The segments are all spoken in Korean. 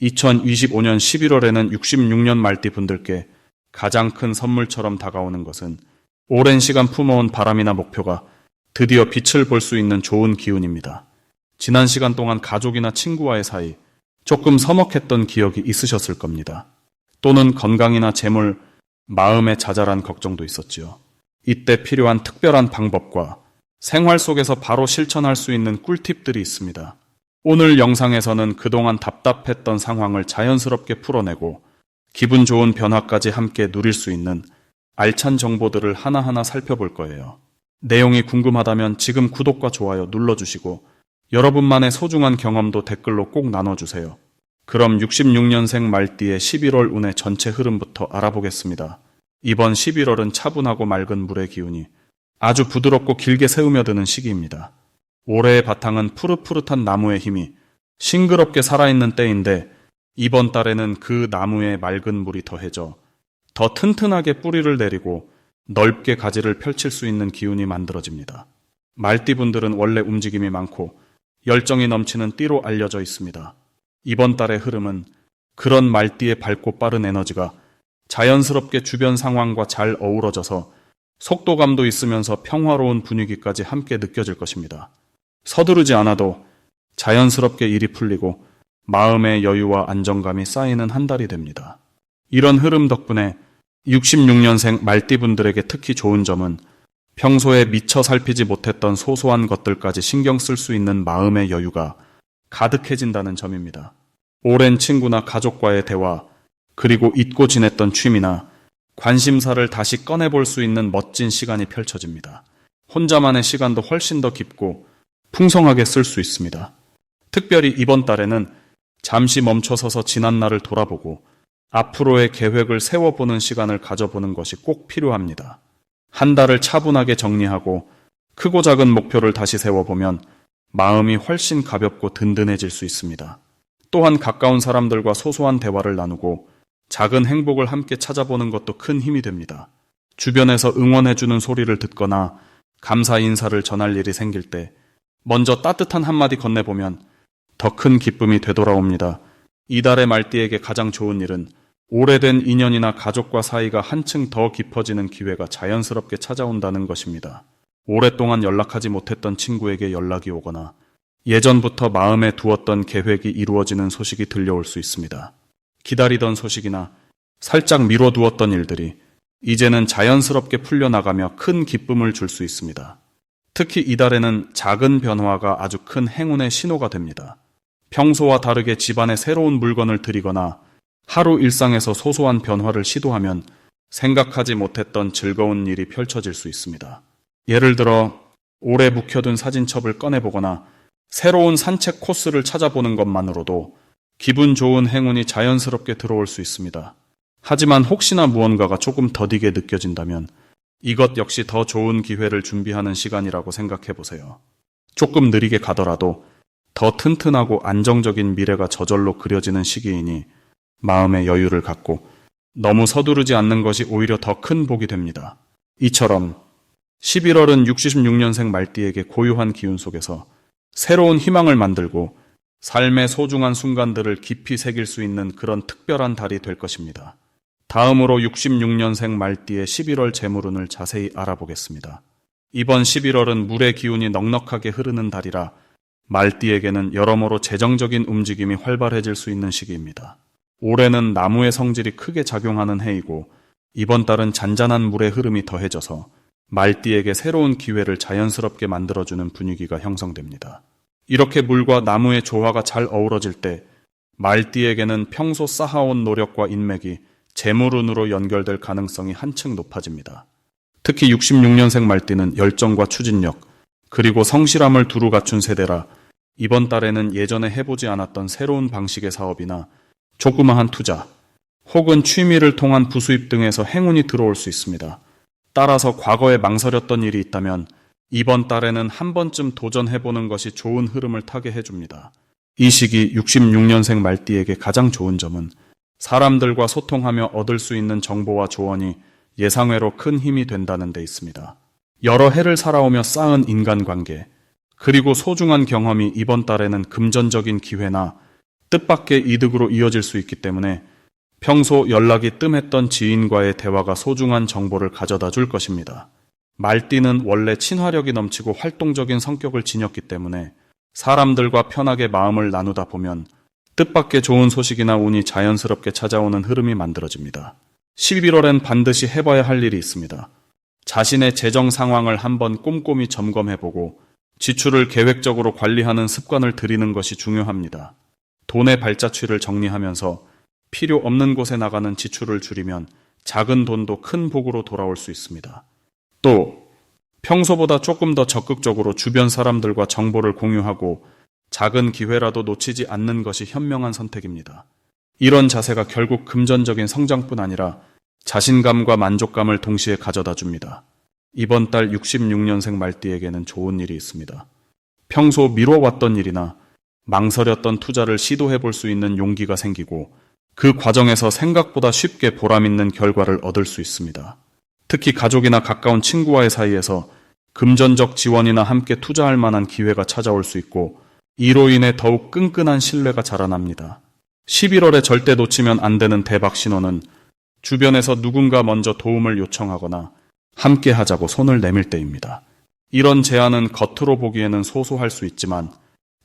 2025년 11월에는 66년 말띠 분들께 가장 큰 선물처럼 다가오는 것은 오랜 시간 품어온 바람이나 목표가 드디어 빛을 볼 수 있는 좋은 기운입니다. 지난 시간 동안 가족이나 친구와의 사이, 조금 서먹했던 기억이 있으셨을 겁니다. 또는 건강이나 재물, 마음의 자잘한 걱정도 있었지요. 이때 필요한 특별한 방법과 생활 속에서 바로 실천할 수 있는 꿀팁들이 있습니다. 오늘 영상에서는 그동안 답답했던 상황을 자연스럽게 풀어내고 기분 좋은 변화까지 함께 누릴 수 있는 알찬 정보들을 하나하나 살펴볼 거예요. 내용이 궁금하다면 지금 구독과 좋아요 눌러주시고 여러분만의 소중한 경험도 댓글로 꼭 나눠주세요. 그럼 66년생 말띠의 11월 운의 전체 흐름부터 알아보겠습니다. 이번 11월은 차분하고 맑은 물의 기운이 아주 부드럽고 길게 새우며드는 시기입니다. 올해의 바탕은 푸릇푸릇한 나무의 힘이 싱그럽게 살아있는 때인데 이번 달에는 그 나무에 맑은 물이 더해져 더 튼튼하게 뿌리를 내리고 넓게 가지를 펼칠 수 있는 기운이 만들어집니다. 말띠분들은 원래 움직임이 많고 열정이 넘치는 띠로 알려져 있습니다. 이번 달의 흐름은 그런 말띠의 밝고 빠른 에너지가 자연스럽게 주변 상황과 잘 어우러져서 속도감도 있으면서 평화로운 분위기까지 함께 느껴질 것입니다. 서두르지 않아도 자연스럽게 일이 풀리고 마음의 여유와 안정감이 쌓이는 한 달이 됩니다. 이런 흐름 덕분에 66년생 말띠분들에게 특히 좋은 점은 평소에 미처 살피지 못했던 소소한 것들까지 신경 쓸 수 있는 마음의 여유가 가득해진다는 점입니다. 오랜 친구나 가족과의 대화, 그리고 잊고 지냈던 취미나 관심사를 다시 꺼내볼 수 있는 멋진 시간이 펼쳐집니다. 혼자만의 시간도 훨씬 더 깊고 풍성하게 쓸 수 있습니다. 특별히 이번 달에는 잠시 멈춰서서 지난 날을 돌아보고 앞으로의 계획을 세워보는 시간을 가져보는 것이 꼭 필요합니다. 한 달을 차분하게 정리하고 크고 작은 목표를 다시 세워보면 마음이 훨씬 가볍고 든든해질 수 있습니다. 또한 가까운 사람들과 소소한 대화를 나누고 작은 행복을 함께 찾아보는 것도 큰 힘이 됩니다. 주변에서 응원해주는 소리를 듣거나 감사 인사를 전할 일이 생길 때 먼저 따뜻한 한마디 건네보면 더 큰 기쁨이 되돌아옵니다. 이달의 말띠에게 가장 좋은 일은 오래된 인연이나 가족과 사이가 한층 더 깊어지는 기회가 자연스럽게 찾아온다는 것입니다. 오랫동안 연락하지 못했던 친구에게 연락이 오거나 예전부터 마음에 두었던 계획이 이루어지는 소식이 들려올 수 있습니다. 기다리던 소식이나 살짝 미뤄두었던 일들이 이제는 자연스럽게 풀려나가며 큰 기쁨을 줄 수 있습니다. 특히 이달에는 작은 변화가 아주 큰 행운의 신호가 됩니다. 평소와 다르게 집안에 새로운 물건을 들이거나 하루 일상에서 소소한 변화를 시도하면 생각하지 못했던 즐거운 일이 펼쳐질 수 있습니다. 예를 들어 오래 묵혀둔 사진첩을 꺼내보거나 새로운 산책 코스를 찾아보는 것만으로도 기분 좋은 행운이 자연스럽게 들어올 수 있습니다. 하지만 혹시나 무언가가 조금 더디게 느껴진다면 이것 역시 더 좋은 기회를 준비하는 시간이라고 생각해보세요. 조금 느리게 가더라도 더 튼튼하고 안정적인 미래가 저절로 그려지는 시기이니 마음의 여유를 갖고 너무 서두르지 않는 것이 오히려 더 큰 복이 됩니다. 이처럼 11월은 66년생 말띠에게 고유한 기운 속에서 새로운 희망을 만들고 삶의 소중한 순간들을 깊이 새길 수 있는 그런 특별한 달이 될 것입니다. 다음으로 66년생 말띠의 11월 재물운을 자세히 알아보겠습니다. 이번 11월은 물의 기운이 넉넉하게 흐르는 달이라 말띠에게는 여러모로 재정적인 움직임이 활발해질 수 있는 시기입니다. 올해는 나무의 성질이 크게 작용하는 해이고 이번 달은 잔잔한 물의 흐름이 더해져서 말띠에게 새로운 기회를 자연스럽게 만들어주는 분위기가 형성됩니다. 이렇게 물과 나무의 조화가 잘 어우러질 때 말띠에게는 평소 쌓아온 노력과 인맥이 재물운으로 연결될 가능성이 한층 높아집니다. 특히 66년생 말띠는 열정과 추진력, 그리고 성실함을 두루 갖춘 세대라 이번 달에는 예전에 해보지 않았던 새로운 방식의 사업이나 조그마한 투자, 혹은 취미를 통한 부수입 등에서 행운이 들어올 수 있습니다. 따라서 과거에 망설였던 일이 있다면 이번 달에는 한 번쯤 도전해보는 것이 좋은 흐름을 타게 해줍니다. 이 시기 66년생 말띠에게 가장 좋은 점은 사람들과 소통하며 얻을 수 있는 정보와 조언이 예상외로 큰 힘이 된다는 데 있습니다. 여러 해를 살아오며 쌓은 인간관계, 그리고 소중한 경험이 이번 달에는 금전적인 기회나 뜻밖의 이득으로 이어질 수 있기 때문에 평소 연락이 뜸했던 지인과의 대화가 소중한 정보를 가져다 줄 것입니다. 말띠는 원래 친화력이 넘치고 활동적인 성격을 지녔기 때문에 사람들과 편하게 마음을 나누다 보면 뜻밖의 좋은 소식이나 운이 자연스럽게 찾아오는 흐름이 만들어집니다. 11월엔 반드시 해봐야 할 일이 있습니다. 자신의 재정 상황을 한번 꼼꼼히 점검해보고 지출을 계획적으로 관리하는 습관을 들이는 것이 중요합니다. 돈의 발자취를 정리하면서 필요 없는 곳에 나가는 지출을 줄이면 작은 돈도 큰 복으로 돌아올 수 있습니다. 또 평소보다 조금 더 적극적으로 주변 사람들과 정보를 공유하고 작은 기회라도 놓치지 않는 것이 현명한 선택입니다. 이런 자세가 결국 금전적인 성장뿐 아니라 자신감과 만족감을 동시에 가져다 줍니다. 이번 달 66년생 말띠에게는 좋은 일이 있습니다. 평소 미뤄왔던 일이나 망설였던 투자를 시도해 볼 수 있는 용기가 생기고 그 과정에서 생각보다 쉽게 보람있는 결과를 얻을 수 있습니다. 특히 가족이나 가까운 친구와의 사이에서 금전적 지원이나 함께 투자할 만한 기회가 찾아올 수 있고 이로 인해 더욱 끈끈한 신뢰가 자라납니다. 11월에 절대 놓치면 안 되는 대박 신호는 주변에서 누군가 먼저 도움을 요청하거나 함께 하자고 손을 내밀 때입니다. 이런 제안은 겉으로 보기에는 소소할 수 있지만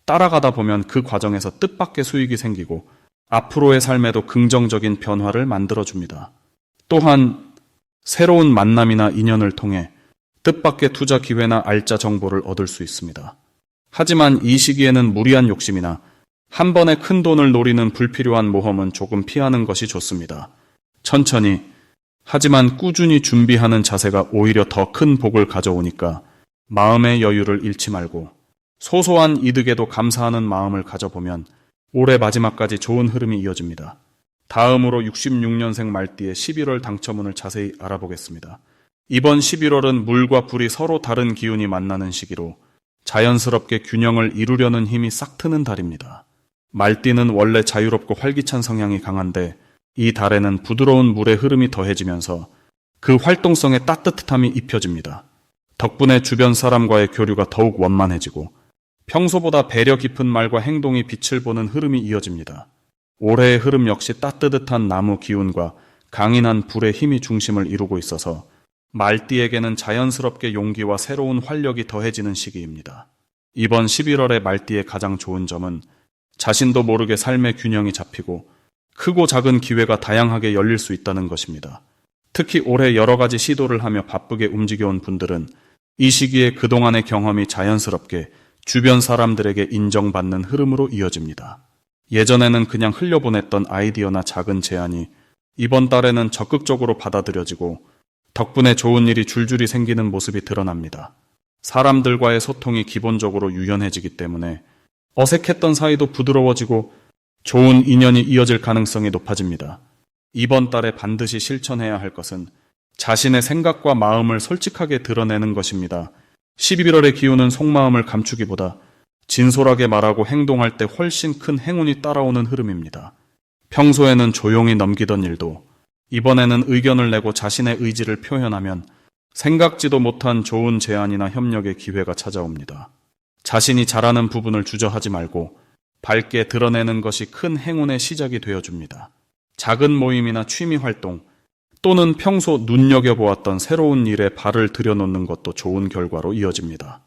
따라가다 보면 그 과정에서 뜻밖의 수익이 생기고 앞으로의 삶에도 긍정적인 변화를 만들어줍니다. 또한 새로운 만남이나 인연을 통해 뜻밖의 투자 기회나 알짜 정보를 얻을 수 있습니다. 하지만 이 시기에는 무리한 욕심이나 한 번에 큰 돈을 노리는 불필요한 모험은 조금 피하는 것이 좋습니다. 천천히 하지만 꾸준히 준비하는 자세가 오히려 더 큰 복을 가져오니까 마음의 여유를 잃지 말고 소소한 이득에도 감사하는 마음을 가져보면 올해 마지막까지 좋은 흐름이 이어집니다. 다음으로 66년생 말띠의 11월 당첨운을 자세히 알아보겠습니다. 이번 11월은 물과 불이 서로 다른 기운이 만나는 시기로 자연스럽게 균형을 이루려는 힘이 싹 트는 달입니다. 말띠는 원래 자유롭고 활기찬 성향이 강한데 이 달에는 부드러운 물의 흐름이 더해지면서 그 활동성에 따뜻함이 입혀집니다. 덕분에 주변 사람과의 교류가 더욱 원만해지고 평소보다 배려 깊은 말과 행동이 빛을 보는 흐름이 이어집니다. 올해의 흐름 역시 따뜻한 나무 기운과 강인한 불의 힘이 중심을 이루고 있어서 말띠에게는 자연스럽게 용기와 새로운 활력이 더해지는 시기입니다. 이번 11월의 말띠의 가장 좋은 점은 자신도 모르게 삶의 균형이 잡히고 크고 작은 기회가 다양하게 열릴 수 있다는 것입니다. 특히 올해 여러 가지 시도를 하며 바쁘게 움직여온 분들은 이 시기에 그동안의 경험이 자연스럽게 주변 사람들에게 인정받는 흐름으로 이어집니다. 예전에는 그냥 흘려보냈던 아이디어나 작은 제안이 이번 달에는 적극적으로 받아들여지고 덕분에 좋은 일이 줄줄이 생기는 모습이 드러납니다. 사람들과의 소통이 기본적으로 유연해지기 때문에 어색했던 사이도 부드러워지고 좋은 인연이 이어질 가능성이 높아집니다. 이번 달에 반드시 실천해야 할 것은 자신의 생각과 마음을 솔직하게 드러내는 것입니다. 11월의 기운은 속마음을 감추기보다 진솔하게 말하고 행동할 때 훨씬 큰 행운이 따라오는 흐름입니다. 평소에는 조용히 넘기던 일도 이번에는 의견을 내고 자신의 의지를 표현하면 생각지도 못한 좋은 제안이나 협력의 기회가 찾아옵니다. 자신이 잘하는 부분을 주저하지 말고 밝게 드러내는 것이 큰 행운의 시작이 되어줍니다. 작은 모임이나 취미 활동 또는 평소 눈여겨보았던 새로운 일에 발을 들여놓는 것도 좋은 결과로 이어집니다.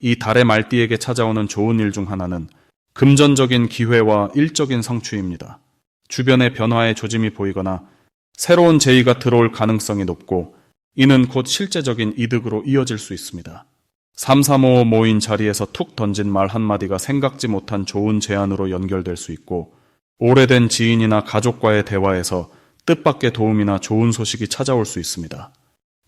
이 달의 말띠에게 찾아오는 좋은 일 중 하나는 금전적인 기회와 일적인 성취입니다. 주변의 변화의 조짐이 보이거나 새로운 제의가 들어올 가능성이 높고 이는 곧 실제적인 이득으로 이어질 수 있습니다. 335 모인 자리에서 툭 던진 말 한마디가 생각지 못한 좋은 제안으로 연결될 수 있고 오래된 지인이나 가족과의 대화에서 뜻밖의 도움이나 좋은 소식이 찾아올 수 있습니다.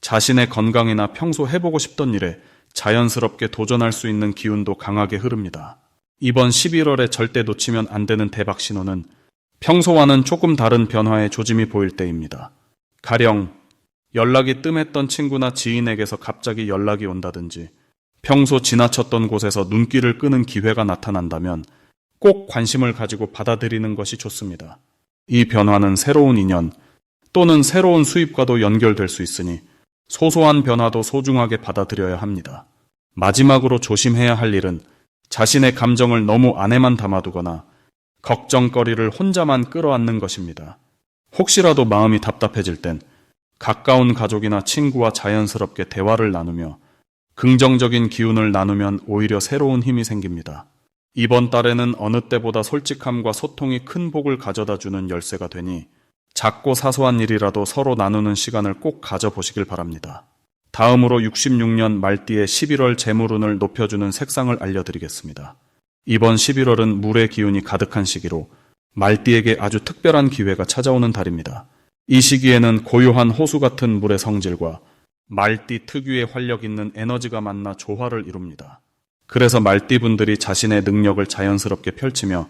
자신의 건강이나 평소 해보고 싶던 일에 자연스럽게 도전할 수 있는 기운도 강하게 흐릅니다. 이번 11월에 절대 놓치면 안 되는 대박 신호는 평소와는 조금 다른 변화의 조짐이 보일 때입니다. 가령 연락이 뜸했던 친구나 지인에게서 갑자기 연락이 온다든지 평소 지나쳤던 곳에서 눈길을 끄는 기회가 나타난다면 꼭 관심을 가지고 받아들이는 것이 좋습니다. 이 변화는 새로운 인연 또는 새로운 수입과도 연결될 수 있으니 소소한 변화도 소중하게 받아들여야 합니다. 마지막으로 조심해야 할 일은 자신의 감정을 너무 안에만 담아두거나 걱정거리를 혼자만 끌어안는 것입니다. 혹시라도 마음이 답답해질 땐 가까운 가족이나 친구와 자연스럽게 대화를 나누며 긍정적인 기운을 나누면 오히려 새로운 힘이 생깁니다. 이번 달에는 어느 때보다 솔직함과 소통이 큰 복을 가져다 주는 열쇠가 되니 작고 사소한 일이라도 서로 나누는 시간을 꼭 가져보시길 바랍니다. 다음으로 66년 말띠의 11월 재물운을 높여주는 색상을 알려드리겠습니다. 이번 11월은 물의 기운이 가득한 시기로 말띠에게 아주 특별한 기회가 찾아오는 달입니다. 이 시기에는 고요한 호수 같은 물의 성질과 말띠 특유의 활력 있는 에너지가 만나 조화를 이룹니다. 그래서 말띠분들이 자신의 능력을 자연스럽게 펼치며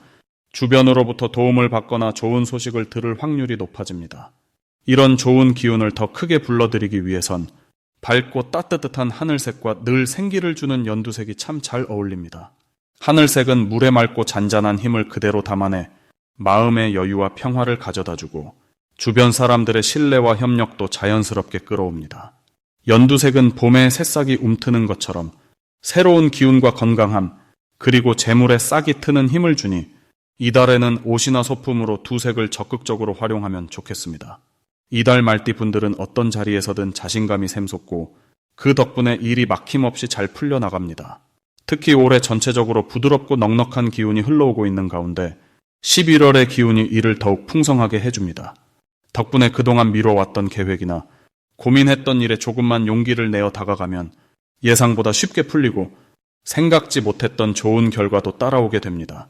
주변으로부터 도움을 받거나 좋은 소식을 들을 확률이 높아집니다. 이런 좋은 기운을 더 크게 불러들이기 위해선 밝고 따뜻한 하늘색과 늘 생기를 주는 연두색이 참 잘 어울립니다. 하늘색은 물에 맑고 잔잔한 힘을 그대로 담아내 마음의 여유와 평화를 가져다주고 주변 사람들의 신뢰와 협력도 자연스럽게 끌어옵니다. 연두색은 봄의 새싹이 움트는 것처럼 새로운 기운과 건강함, 그리고 재물에 싹이 트는 힘을 주니 이달에는 옷이나 소품으로 두 색을 적극적으로 활용하면 좋겠습니다. 이달 말띠 분들은 어떤 자리에서든 자신감이 샘솟고 그 덕분에 일이 막힘없이 잘 풀려나갑니다. 특히 올해 전체적으로 부드럽고 넉넉한 기운이 흘러오고 있는 가운데 11월의 기운이 이를 더욱 풍성하게 해줍니다. 덕분에 그동안 미뤄왔던 계획이나 고민했던 일에 조금만 용기를 내어 다가가면 예상보다 쉽게 풀리고 생각지 못했던 좋은 결과도 따라오게 됩니다.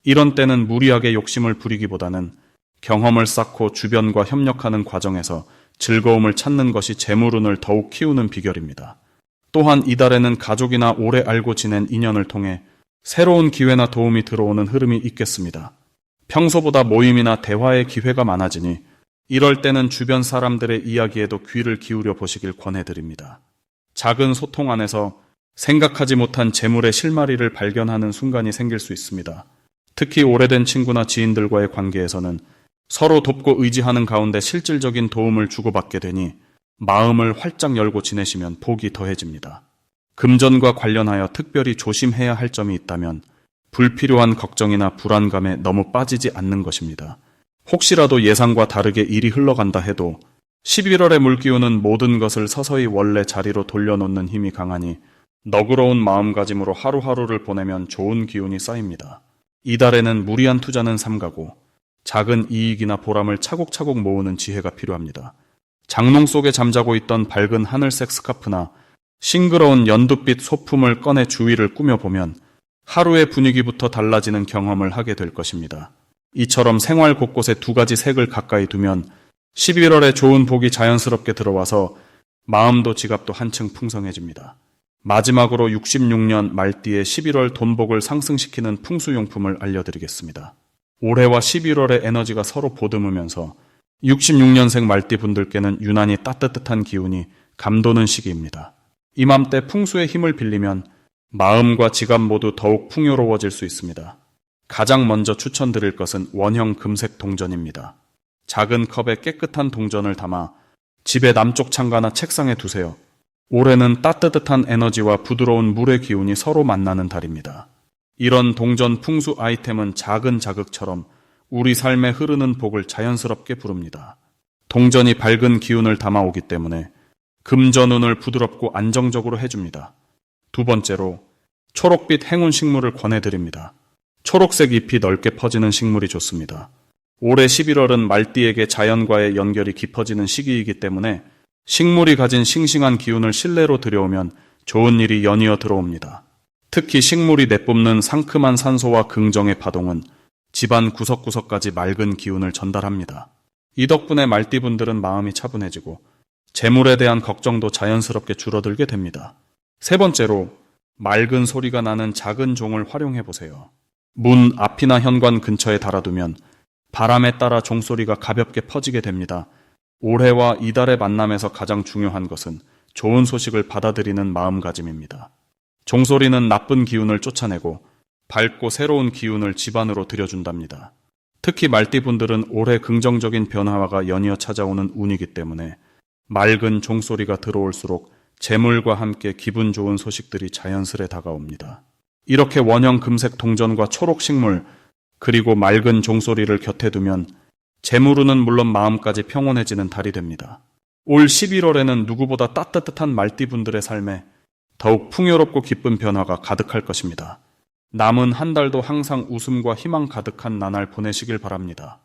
이런 때는 무리하게 욕심을 부리기보다는 경험을 쌓고 주변과 협력하는 과정에서 즐거움을 찾는 것이 재물운을 더욱 키우는 비결입니다. 또한 이달에는 가족이나 오래 알고 지낸 인연을 통해 새로운 기회나 도움이 들어오는 흐름이 있겠습니다. 평소보다 모임이나 대화의 기회가 많아지니 이럴 때는 주변 사람들의 이야기에도 귀를 기울여 보시길 권해드립니다. 작은 소통 안에서 생각하지 못한 재물의 실마리를 발견하는 순간이 생길 수 있습니다. 특히 오래된 친구나 지인들과의 관계에서는 서로 돕고 의지하는 가운데 실질적인 도움을 주고받게 되니 마음을 활짝 열고 지내시면 복이 더해집니다. 금전과 관련하여 특별히 조심해야 할 점이 있다면 불필요한 걱정이나 불안감에 너무 빠지지 않는 것입니다. 혹시라도 예상과 다르게 일이 흘러간다 해도 11월의 물기운은 모든 것을 서서히 원래 자리로 돌려놓는 힘이 강하니 너그러운 마음가짐으로 하루하루를 보내면 좋은 기운이 쌓입니다. 이달에는 무리한 투자는 삼가고 작은 이익이나 보람을 차곡차곡 모으는 지혜가 필요합니다. 장롱 속에 잠자고 있던 밝은 하늘색 스카프나 싱그러운 연두빛 소품을 꺼내 주위를 꾸며보면 하루의 분위기부터 달라지는 경험을 하게 될 것입니다. 이처럼 생활 곳곳에 두 가지 색을 가까이 두면 11월에 좋은 복이 자연스럽게 들어와서 마음도 지갑도 한층 풍성해집니다. 마지막으로 66년 말띠의 11월 돈복을 상승시키는 풍수용품을 알려드리겠습니다. 올해와 11월의 에너지가 서로 보듬으면서 66년생 말띠 분들께는 유난히 따뜻한 기운이 감도는 시기입니다. 이맘때 풍수의 힘을 빌리면 마음과 지갑 모두 더욱 풍요로워질 수 있습니다. 가장 먼저 추천드릴 것은 원형 금색 동전입니다. 작은 컵에 깨끗한 동전을 담아 집의 남쪽 창가나 책상에 두세요. 올해는 따뜻한 에너지와 부드러운 물의 기운이 서로 만나는 달입니다. 이런 동전 풍수 아이템은 작은 자극처럼 우리 삶에 흐르는 복을 자연스럽게 부릅니다. 동전이 밝은 기운을 담아오기 때문에 금전운을 부드럽고 안정적으로 해줍니다. 두 번째로 초록빛 행운 식물을 권해드립니다. 초록색 잎이 넓게 퍼지는 식물이 좋습니다. 올해 11월은 말띠에게 자연과의 연결이 깊어지는 시기이기 때문에 식물이 가진 싱싱한 기운을 실내로 들여오면 좋은 일이 연이어 들어옵니다. 특히 식물이 내뿜는 상큼한 산소와 긍정의 파동은 집안 구석구석까지 맑은 기운을 전달합니다. 이 덕분에 말띠분들은 마음이 차분해지고 재물에 대한 걱정도 자연스럽게 줄어들게 됩니다. 세 번째로 맑은 소리가 나는 작은 종을 활용해보세요. 문 앞이나 현관 근처에 달아두면 바람에 따라 종소리가 가볍게 퍼지게 됩니다. 올해와 이달의 만남에서 가장 중요한 것은 좋은 소식을 받아들이는 마음가짐입니다. 종소리는 나쁜 기운을 쫓아내고 밝고 새로운 기운을 집안으로 들여준답니다. 특히 말띠분들은 올해 긍정적인 변화가 연이어 찾아오는 운이기 때문에 맑은 종소리가 들어올수록 재물과 함께 기분 좋은 소식들이 자연스레 다가옵니다. 이렇게 원형 금색 동전과 초록 식물, 그리고 맑은 종소리를 곁에 두면 재물운은 물론 마음까지 평온해지는 달이 됩니다. 올 11월에는 누구보다 따뜻한 말띠분들의 삶에 더욱 풍요롭고 기쁜 변화가 가득할 것입니다. 남은 한 달도 항상 웃음과 희망 가득한 나날 보내시길 바랍니다.